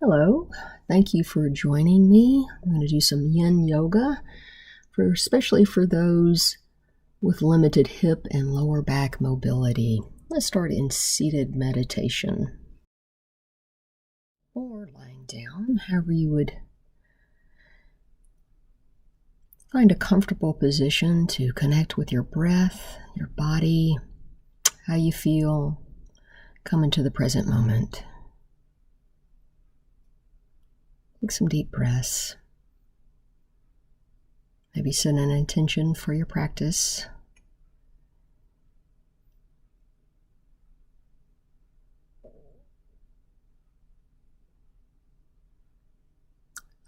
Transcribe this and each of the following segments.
Hello, thank you for joining me. I'm going to do some yin yoga, especially for those with limited hip and lower back mobility. Let's start in seated meditation. Or lying down, however you would find a comfortable position to connect with your breath, your body, how you feel. Come into the present moment. Take some deep breaths. Maybe set an intention for your practice.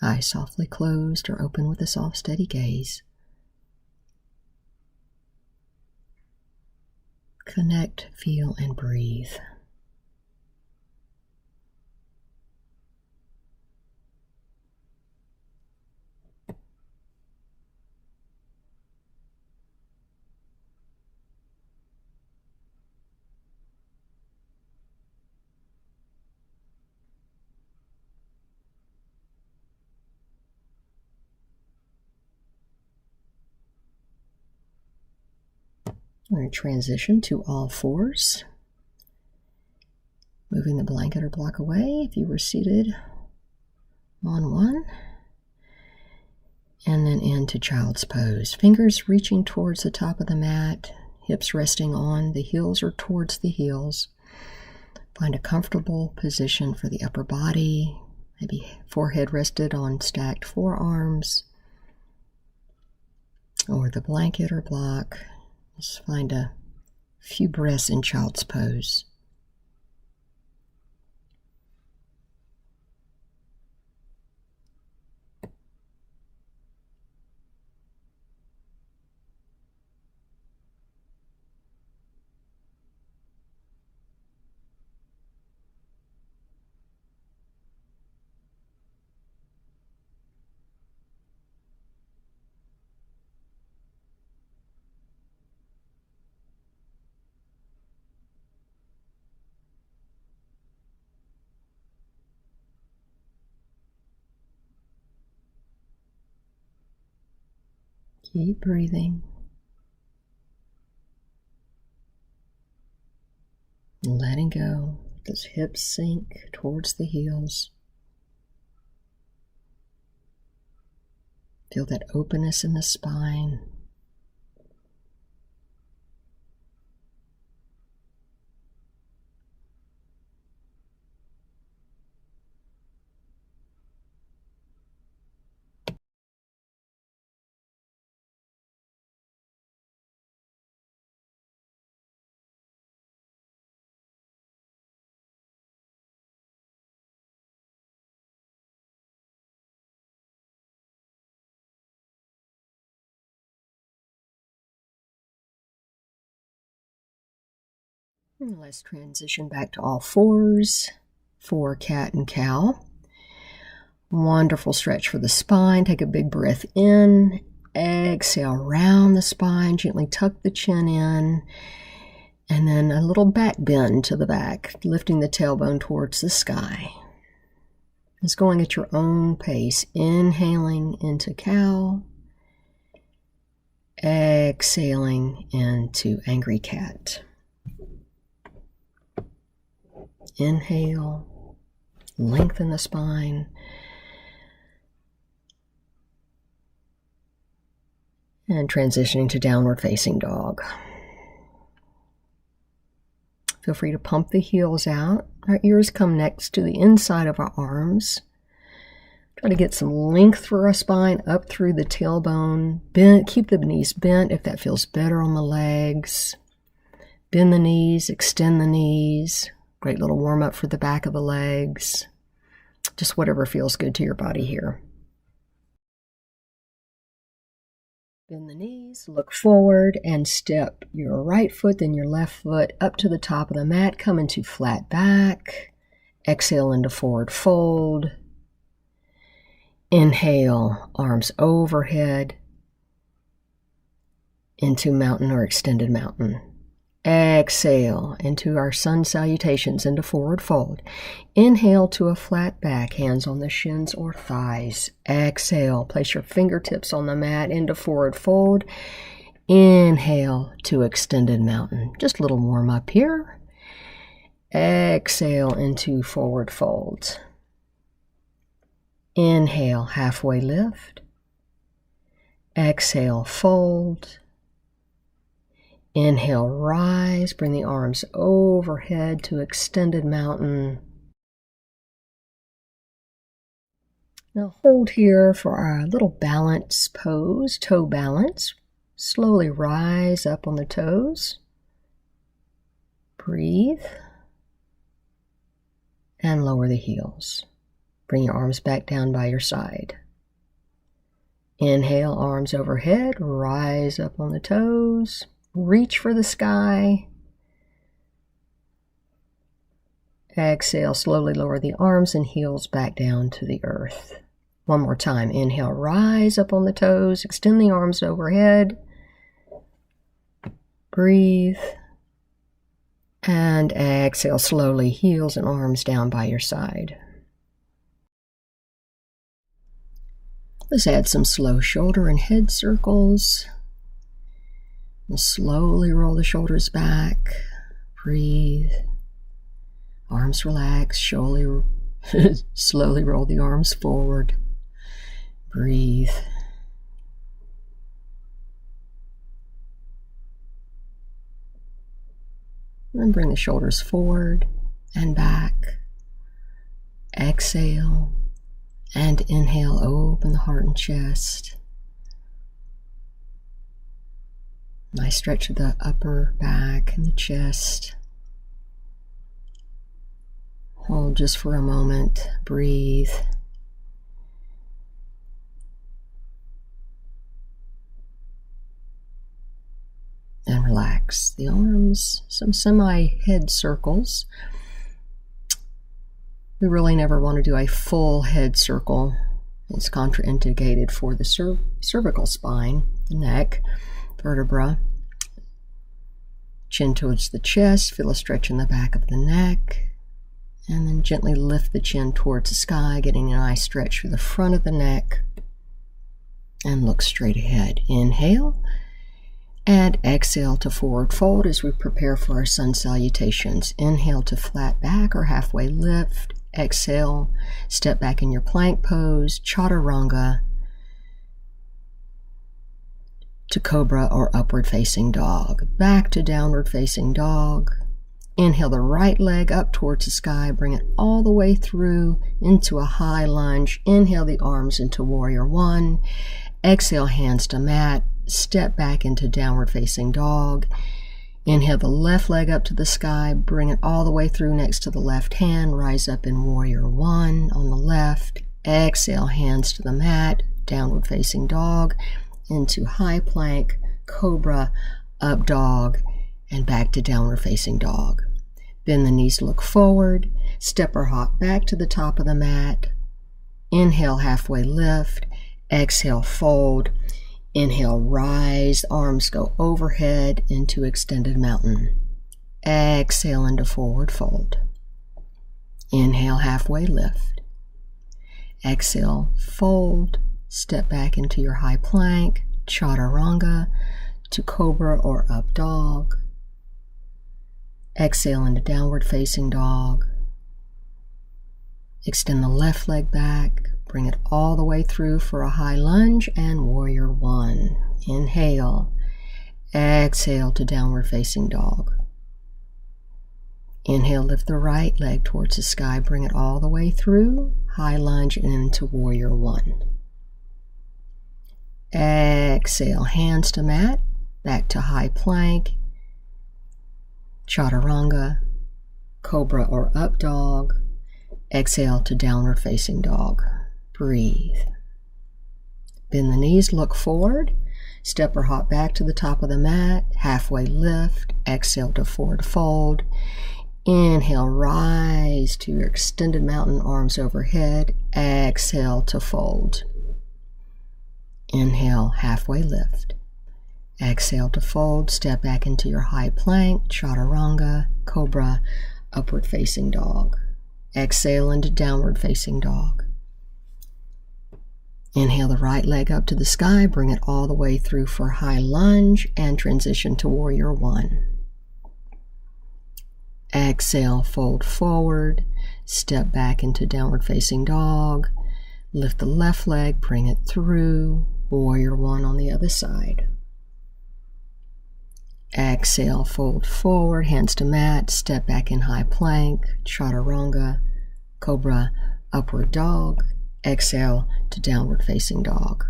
Eyes softly closed or open with a soft, steady gaze. Connect, feel, and breathe. We're going to transition to all fours. Moving the blanket or block away if you were seated on one. And then into child's pose. Fingers reaching towards the top of the mat, hips resting on the heels or towards the heels. Find a comfortable position for the upper body, maybe forehead rested on stacked forearms, or the blanket or block. Just find a few breaths in child's pose. Keep breathing. Letting go. Those hips sink towards the heels. Feel that openness in the spine. And let's transition back to all fours for cat and cow. Wonderful stretch for the spine. Take a big breath in. Exhale, round the spine. Gently tuck the chin in. And then a little back bend to the back, lifting the tailbone towards the sky. It's going at your own pace. Inhaling into cow. Exhaling into angry cat. Inhale, lengthen the spine, and transitioning to downward facing dog. Feel free to pump the heels out. Our ears come next to the inside of our arms. Try to get some length through our spine, up through the tailbone. Bend, keep the knees bent if that feels better on the legs. Bend the knees, extend the knees. Great little warm up for the back of the legs. Just whatever feels good to your body here. Bend the knees, look forward, and step your right foot, then your left foot up to the top of the mat. Come into flat back. Exhale into forward fold. Inhale, arms overhead into mountain or extended mountain. Exhale into our sun salutations into forward fold. Inhale to a flat back, hands on the shins or thighs. Exhale, place your fingertips on the mat into forward fold. Inhale to extended mountain. Just a little warm up here. Exhale into forward fold. Inhale, halfway lift. Exhale, fold. Inhale, rise, bring the arms overhead to extended mountain. Now hold here for our little balance pose, toe balance. Slowly rise up on the toes. Breathe. And lower the heels. Bring your arms back down by your side. Inhale, arms overhead, rise up on the toes. Reach for the sky. Exhale, slowly lower the arms and heels back down to the earth. One more time. Inhale, rise up on the toes. Extend the arms overhead. Breathe. And exhale, slowly, heels and arms down by your side. Let's add some slow shoulder and head circles. And slowly roll the shoulders back. Breathe. Arms relax. Slowly roll the arms forward. Breathe. And bring the shoulders forward and back. Exhale. And inhale, open the heart and chest. Nice stretch of the upper back and the chest. Hold just for a moment. Breathe. And relax the arms, some semi-head circles. We really never want to do a full head circle. It's contraindicated for the cervical spine, the neck, vertebra. Chin towards the chest, feel a stretch in the back of the neck. And then gently lift the chin towards the sky, getting a nice stretch through the front of the neck. And look straight ahead. Inhale. And exhale to forward fold as we prepare for our sun salutations. Inhale to flat back or halfway lift. Exhale, step back in your plank pose, chaturanga, to cobra or upward facing dog. Back to downward facing dog. Inhale the right leg up towards the sky, bring it all the way through into a high lunge. Inhale the arms into warrior one. Exhale, hands to mat. Step back into downward facing dog. Inhale the left leg up to the sky, bring it all the way through next to the left hand, rise up in warrior one on the left. Exhale, hands to the mat, downward facing dog, into high plank, cobra, up dog, and back to downward facing dog. Bend the knees, look forward, step or hop back to the top of the mat. Inhale, halfway lift. Exhale, fold. Inhale, rise, arms go overhead into extended mountain. Exhale into forward fold. Inhale, halfway lift. Exhale, fold, step back into your high plank, chaturanga, to cobra or up dog. Exhale into downward facing dog. Extend the left leg back. Bring it all the way through for a high lunge and warrior one. Inhale. Exhale to downward facing dog. Inhale, lift the right leg towards the sky. Bring it all the way through. High lunge and into warrior one. Exhale, hands to mat. Back to high plank. Chaturanga. Cobra or up dog. Exhale to downward facing dog. Breathe. Bend the knees, look forward. Step or hop back to the top of the mat. Halfway lift. Exhale to forward fold. Inhale, rise to your extended mountain, arms overhead. Exhale to fold. Inhale, halfway lift. Exhale to fold, step back into your high plank, chaturanga, cobra, upward facing dog. Exhale into downward facing dog. Inhale the right leg up to the sky, bring it all the way through for high lunge and transition to warrior one. Exhale, fold forward, step back into downward facing dog, lift the left leg, bring it through, warrior one on the other side. Exhale, fold forward, hands to mat, step back in high plank, chaturanga, cobra, upward dog. Exhale to downward facing dog.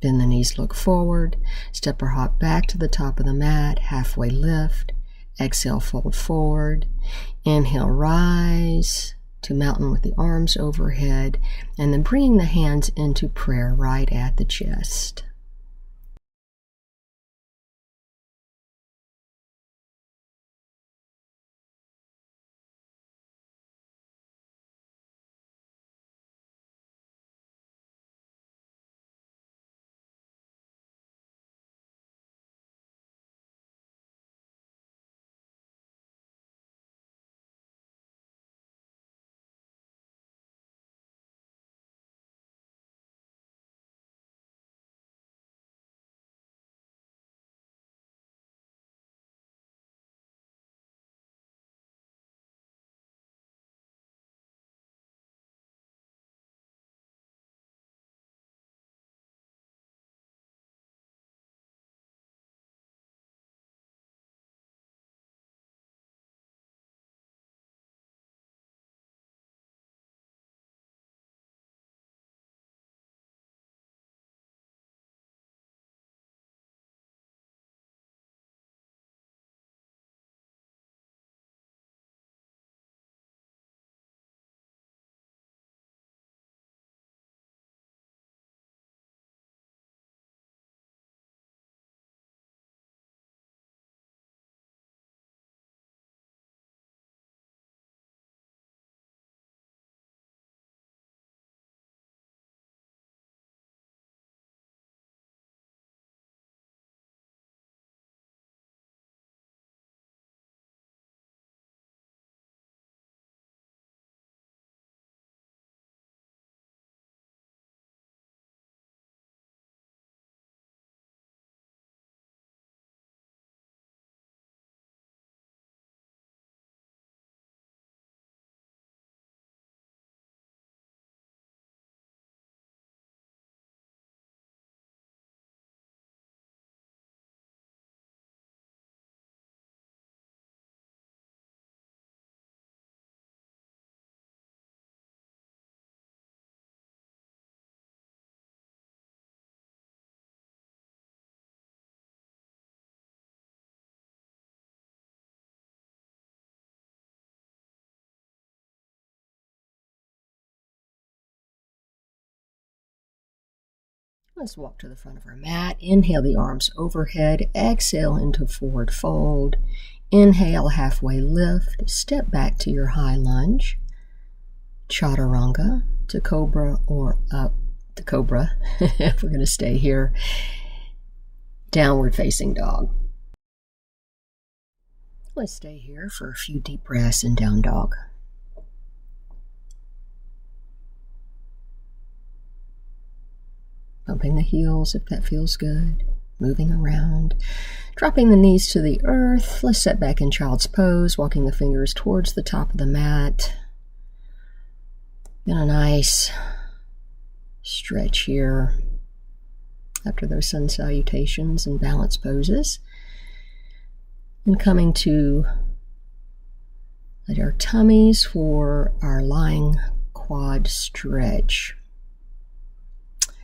Bend the knees, look forward, step or hop back to the top of the mat, halfway lift. Exhale, fold forward. Inhale, rise to mountain with the arms overhead, and then bringing the hands into prayer right at the chest. Let's walk to the front of our mat. Inhale the arms overhead. Exhale into forward fold. Inhale, halfway lift. Step back to your high lunge. Chaturanga to cobra or up to cobra. If we're going to stay here. Downward facing dog. Let's stay here for a few deep breaths in down dog. Bumping the heels if that feels good. Moving around. Dropping the knees to the earth. Let's set back in child's pose, walking the fingers towards the top of the mat. And a nice stretch here after those sun salutations and balance poses. And coming to our tummies for our lying quad stretch.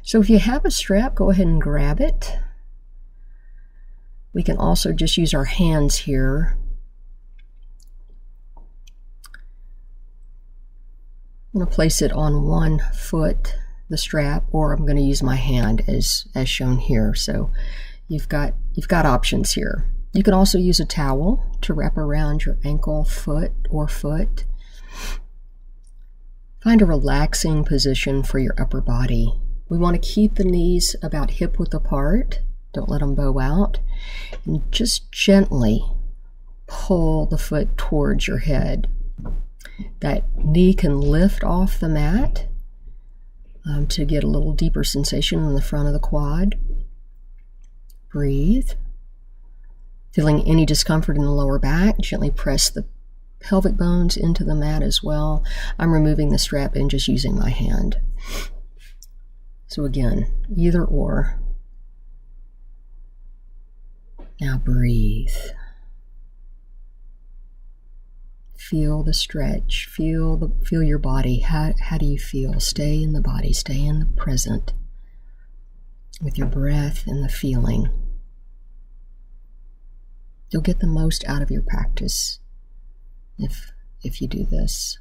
So if you have a strap, go ahead and grab it. We can also just use our hands here. I'm going to place it on one foot, the strap, or I'm going to use my hand as shown here. So you've got options here. You can also use a towel to wrap around your ankle, foot, or foot. Find a relaxing position for your upper body. We want to keep the knees about hip width apart. Don't let them bow out. And just gently pull the foot towards your head. That knee can lift off the mat to get a little deeper sensation in the front of the quad. Breathe. Feeling any discomfort in the lower back, gently press the pelvic bones into the mat as well. I'm removing the strap and just using my hand. So again, either or. Now breathe. Feel the stretch. Feel your body. How do you feel? Stay in the body. Stay in the present with your breath and the feeling. You'll get the most out of your practice if you do this.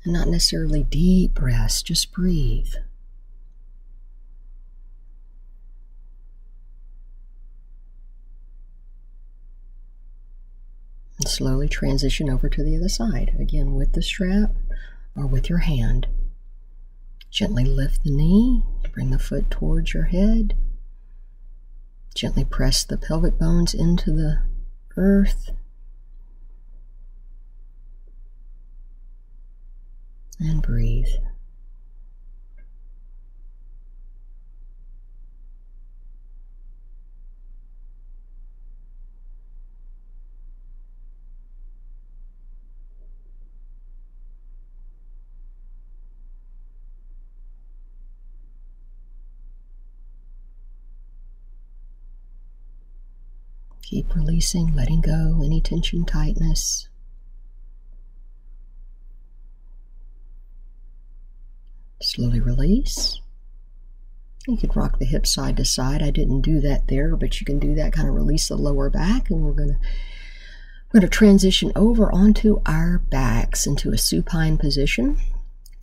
And not necessarily deep breaths, just breathe. And slowly transition over to the other side, again with the strap or with your hand. Gently lift the knee, bring the foot towards your head. Gently press the pelvic bones into the earth. And breathe. Keep releasing, letting go any tension, tightness. Slowly release. You could rock the hips side to side. I didn't do that there, but you can do that, kind of release the lower back, and we're going to transition over onto our backs into a supine position.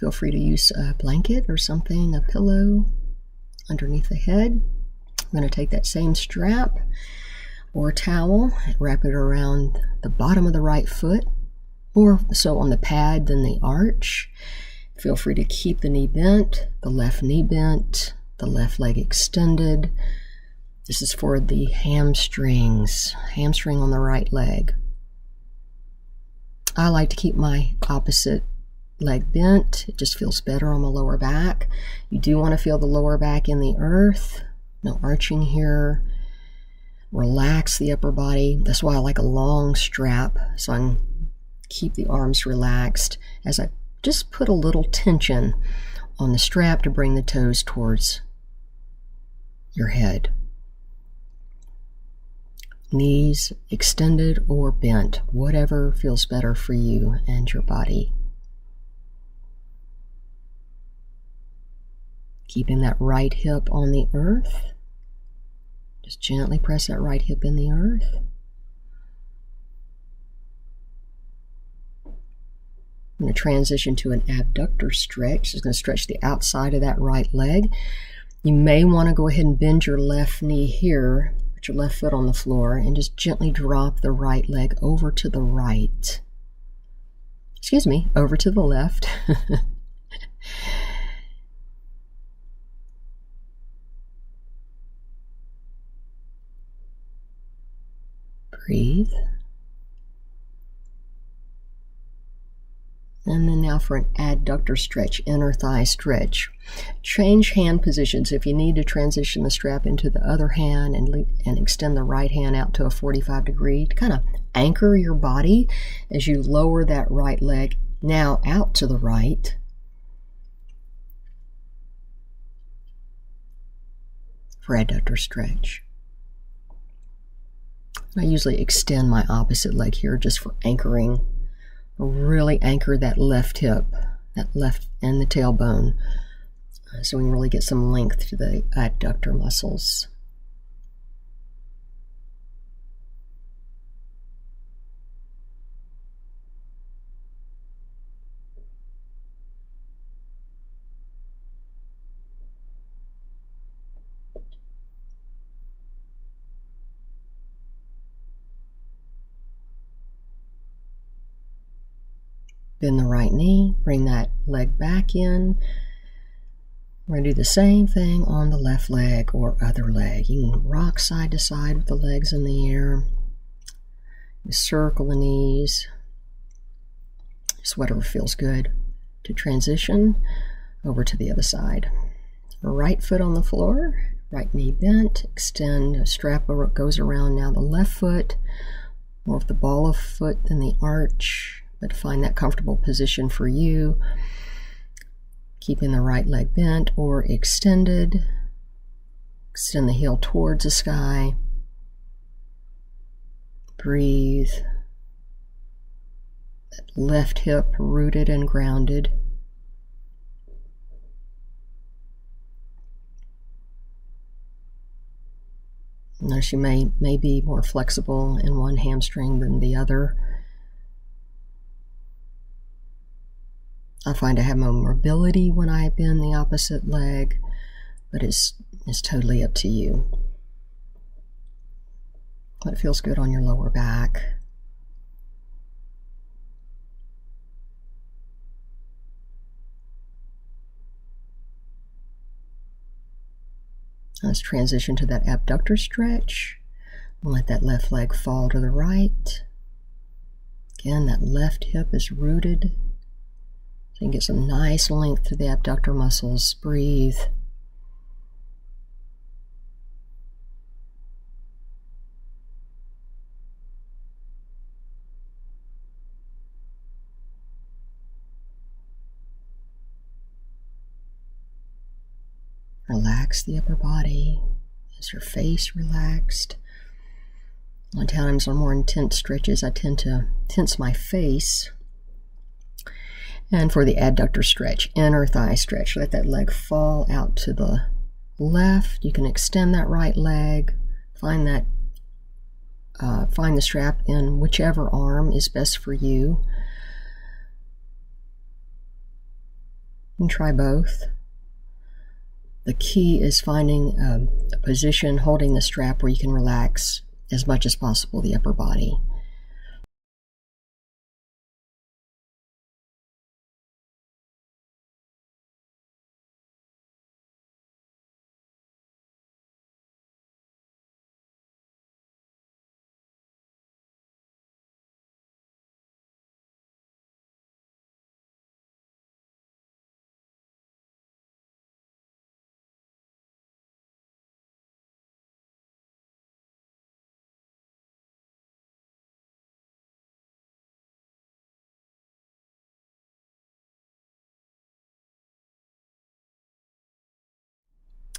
Feel free to use a blanket or something, a pillow underneath the head. I'm going to take that same strap or towel, wrap it around the bottom of the right foot, more so on the pad than the arch. Feel free to keep the knee bent, the left knee bent, the left leg extended. This is for the hamstrings, hamstring on the right leg. I like to keep my opposite leg bent. It just feels better on the lower back. You do want to feel the lower back in the earth. No arching here. Relax the upper body. That's why I like a long strap, so I can keep the arms relaxed as I just put a little tension on the strap to bring the toes towards your head. Knees extended or bent, whatever feels better for you and your body. Keeping that right hip on the earth. Just gently press that right hip in the earth. I'm going to transition to an abductor stretch. It's going to stretch the outside of that right leg. You may want to go ahead and bend your left knee here, put your left foot on the floor, and just gently drop the right leg over to the right. Over to the left. Breathe. And then now for an adductor stretch, inner thigh stretch. Change hand positions if you need to transition the strap into the other hand and extend the right hand out to a 45 degree to kind of anchor your body as you lower that right leg now out to the right. For adductor stretch. I usually extend my opposite leg here just for anchoring. Really anchor that left hip, that left and the tailbone, so we can really get some length to the adductor muscles. Bend the right knee, bring that leg back in. We're going to do the same thing on the left leg or other leg. You can rock side to side with the legs in the air. Circle the knees. Just whatever feels good. To transition over to the other side. Right foot on the floor, right knee bent, extend, a strap goes around now the left foot, more of the ball of foot than the arch, but find that comfortable position for you. Keeping the right leg bent or extended. Extend the heel towards the sky. Breathe. That left hip rooted and grounded. Notice you may be more flexible in one hamstring than the other. I find I have more mobility when I bend the opposite leg, but it's totally up to you. What feels good on your lower back. Let's transition to that abductor stretch. Let that left leg fall to the right. Again, that left hip is rooted. So you can get some nice length through the abductor muscles. Breathe. Relax the upper body. Is your face relaxed? A lot of times on more intense stretches, I tend to tense my face. And for the adductor stretch, inner thigh stretch, let that leg fall out to the left. You can extend that right leg. Find the strap in whichever arm is best for you. You can try both. The key is finding a position, holding the strap where you can relax as much as possible the upper body.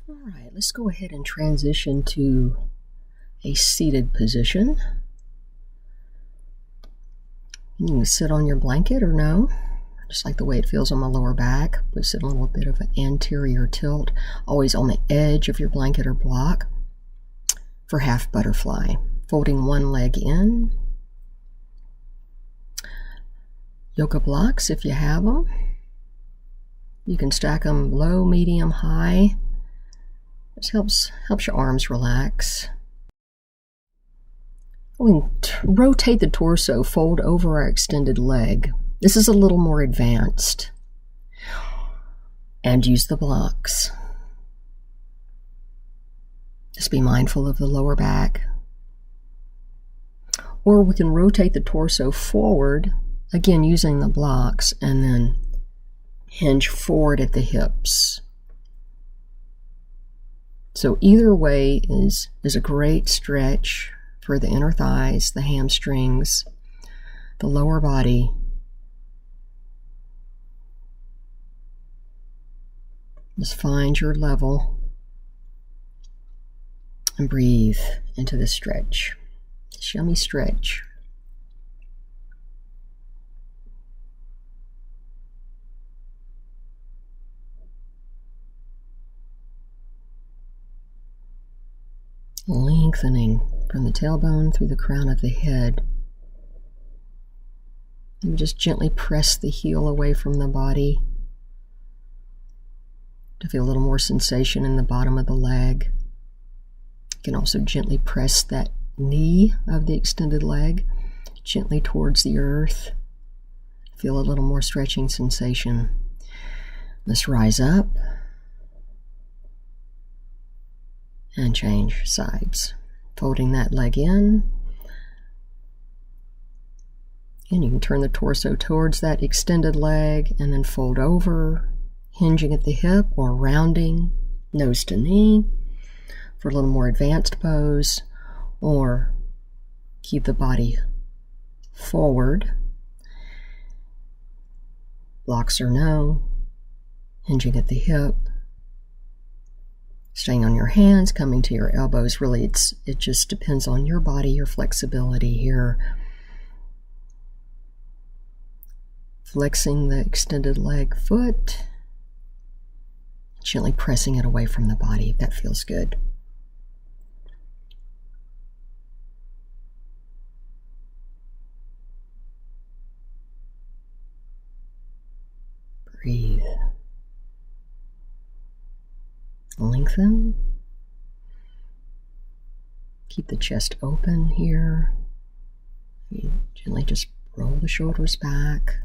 All right, let's go ahead and transition to a seated position. You can sit on your blanket or no, just like the way it feels on my lower back. Puts it a little bit of an anterior tilt, always on the edge of your blanket or block. For half butterfly, folding one leg in. Yoga blocks if you have them. You can stack them low, medium, high. This helps your arms relax. We can rotate the torso, fold over our extended leg. This is a little more advanced. And use the blocks. Just be mindful of the lower back. Or we can rotate the torso forward, again using the blocks, and then hinge forward at the hips. So either way is a great stretch for the inner thighs, the hamstrings, the lower body. Just find your level and breathe into the stretch. This yummy stretch. Lengthening from the tailbone through the crown of the head. And just gently press the heel away from the body to feel a little more sensation in the bottom of the leg. You can also gently press that knee of the extended leg gently towards the earth. Feel a little more stretching sensation. Let's rise up and change sides. Folding that leg in. And you can turn the torso towards that extended leg and then fold over, hinging at the hip or rounding nose to knee for a little more advanced pose, or keep the body forward. Blocks or no, hinging at the hip, staying on your hands, coming to your elbows. Really, it just depends on your body, your flexibility here. Flexing the extended leg foot, gently pressing it away from the body if that feels good. Breathe. Lengthen. Keep the chest open here. You gently just roll the shoulders back.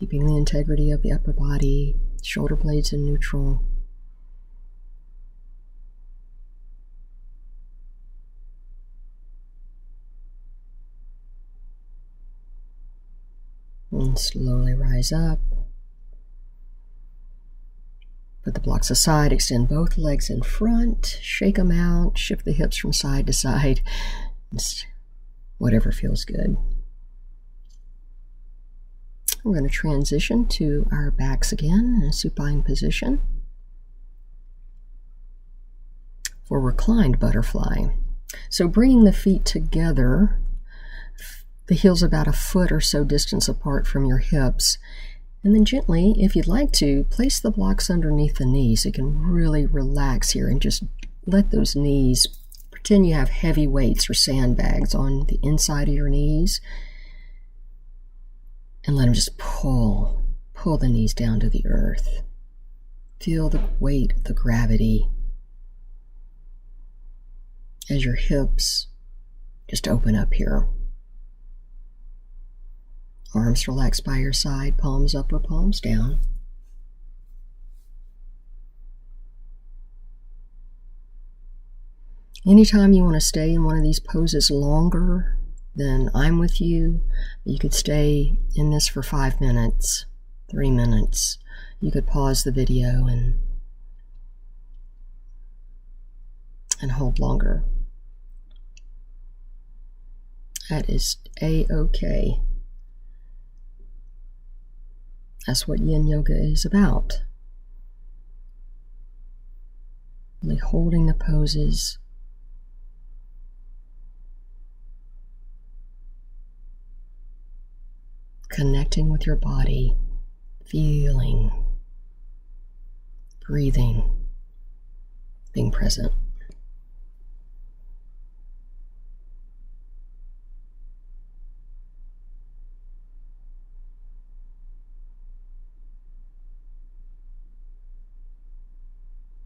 Keeping the integrity of the upper body, shoulder blades in neutral. And slowly rise up. Put the blocks aside, extend both legs in front, shake them out, shift the hips from side to side, just whatever feels good. We're going to transition to our backs again in a supine position for reclined butterfly. So bringing the feet together, the heels about a foot or so distance apart from your hips, and then gently, if you'd like to, place the blocks underneath the knees. So you can really relax here and just let those knees, pretend you have heavy weights or sandbags on the inside of your knees, and let them just pull the knees down to the earth. Feel the weight, the gravity as your hips just open up here. Arms relaxed by your side, palms up or palms down. Anytime you want to stay in one of these poses longer than I'm with you, you could stay in this for 5 minutes, 3 minutes. You could pause the video and hold longer. That is A-OK. That's what yin yoga is about. Really holding the poses. Connecting with your body. Feeling. Breathing. Being present.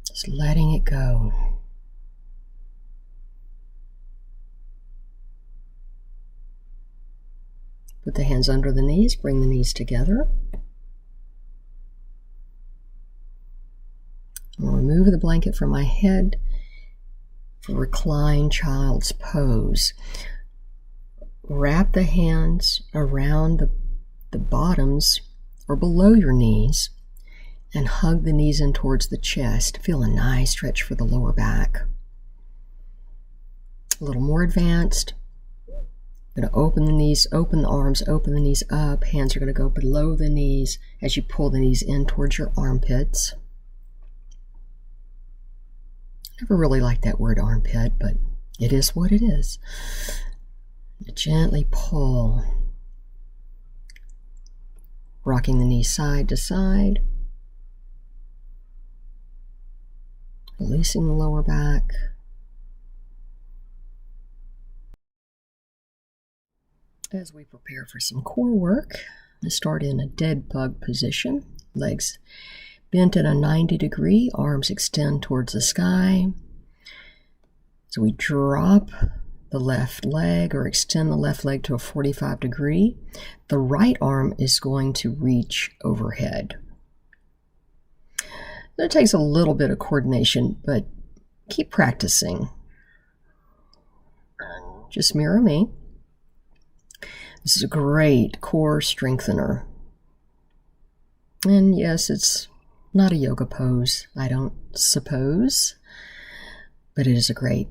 Just letting it go. Put the hands under the knees, bring the knees together. I'll remove the blanket from my head for reclined child's pose. Wrap the hands around the bottoms or below your knees and hug the knees in towards the chest. Feel a nice stretch for the lower back. A little more advanced. You're going to open the knees, open the arms, open the knees up. Hands are going to go below the knees as you pull the knees in towards your armpits. Never really liked that word armpit, but it is what it is. Gently pull. Rocking the knees side to side. Releasing the lower back. As we prepare for some core work, let's start in a dead bug position. Legs bent at a 90 degree, arms extend towards the sky. So we drop the left leg or extend the left leg to a 45 degree. The right arm is going to reach overhead. It takes a little bit of coordination, but keep practicing. Just mirror me. This is a great core strengthener. And yes, it's not a yoga pose, I don't suppose, but it is a great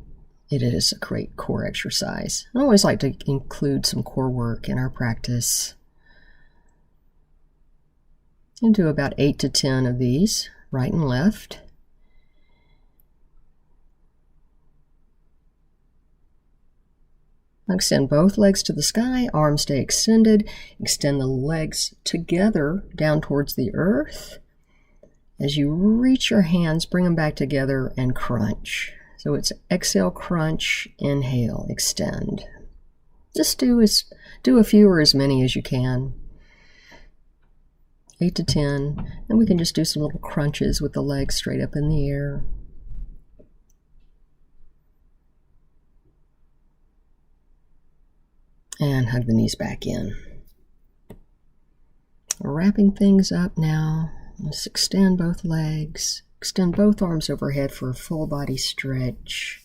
core exercise. I always like to include some core work in our practice. And do about 8 to 10 of these, right and left. Extend both legs to the sky, arms stay extended. Extend the legs together down towards the earth. As you reach your hands, bring them back together and crunch. So it's exhale, crunch, inhale, extend. Just do a few or as many as you can. 8 to 10. And we can just do some little crunches with the legs straight up in the air. And hug the knees back in. Wrapping things up now. Let's extend both legs. Extend both arms overhead for a full body stretch.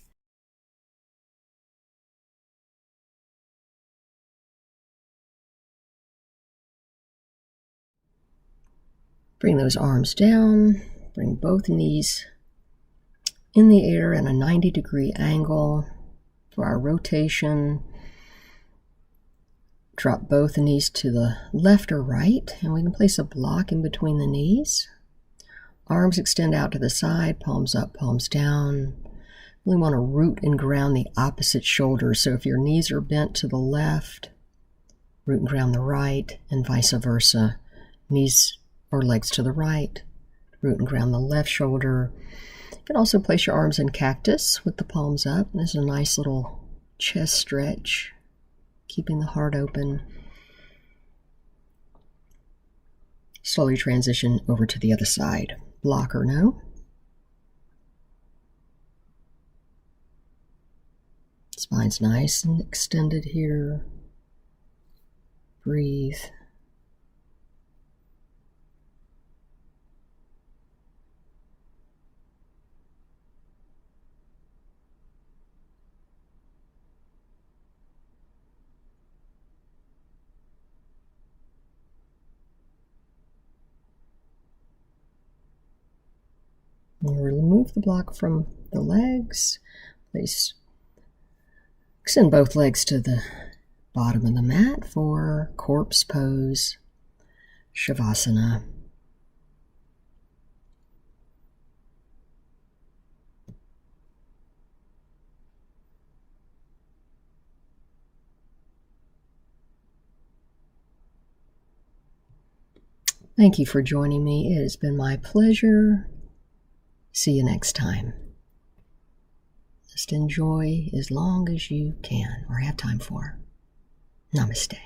Bring those arms down. Bring both knees in the air at a 90-degree angle for our rotation. Drop both knees to the left or right, and we can place a block in between the knees. Arms extend out to the side, palms up, palms down. We want to root and ground the opposite shoulder. So if your knees are bent to the left, root and ground the right, and vice versa. Knees or legs to the right, root and ground the left shoulder. You can also place your arms in cactus with the palms up. This is a nice little chest stretch, keeping the heart open. Slowly transition over to the other side. Block or no. Spine's nice and extended here. Breathe. We'll remove the block from the legs. Extend both legs to the bottom of the mat for corpse pose, Shavasana. Thank you for joining me. It has been my pleasure. See you next time. Just enjoy as long as you can or have time for. Namaste.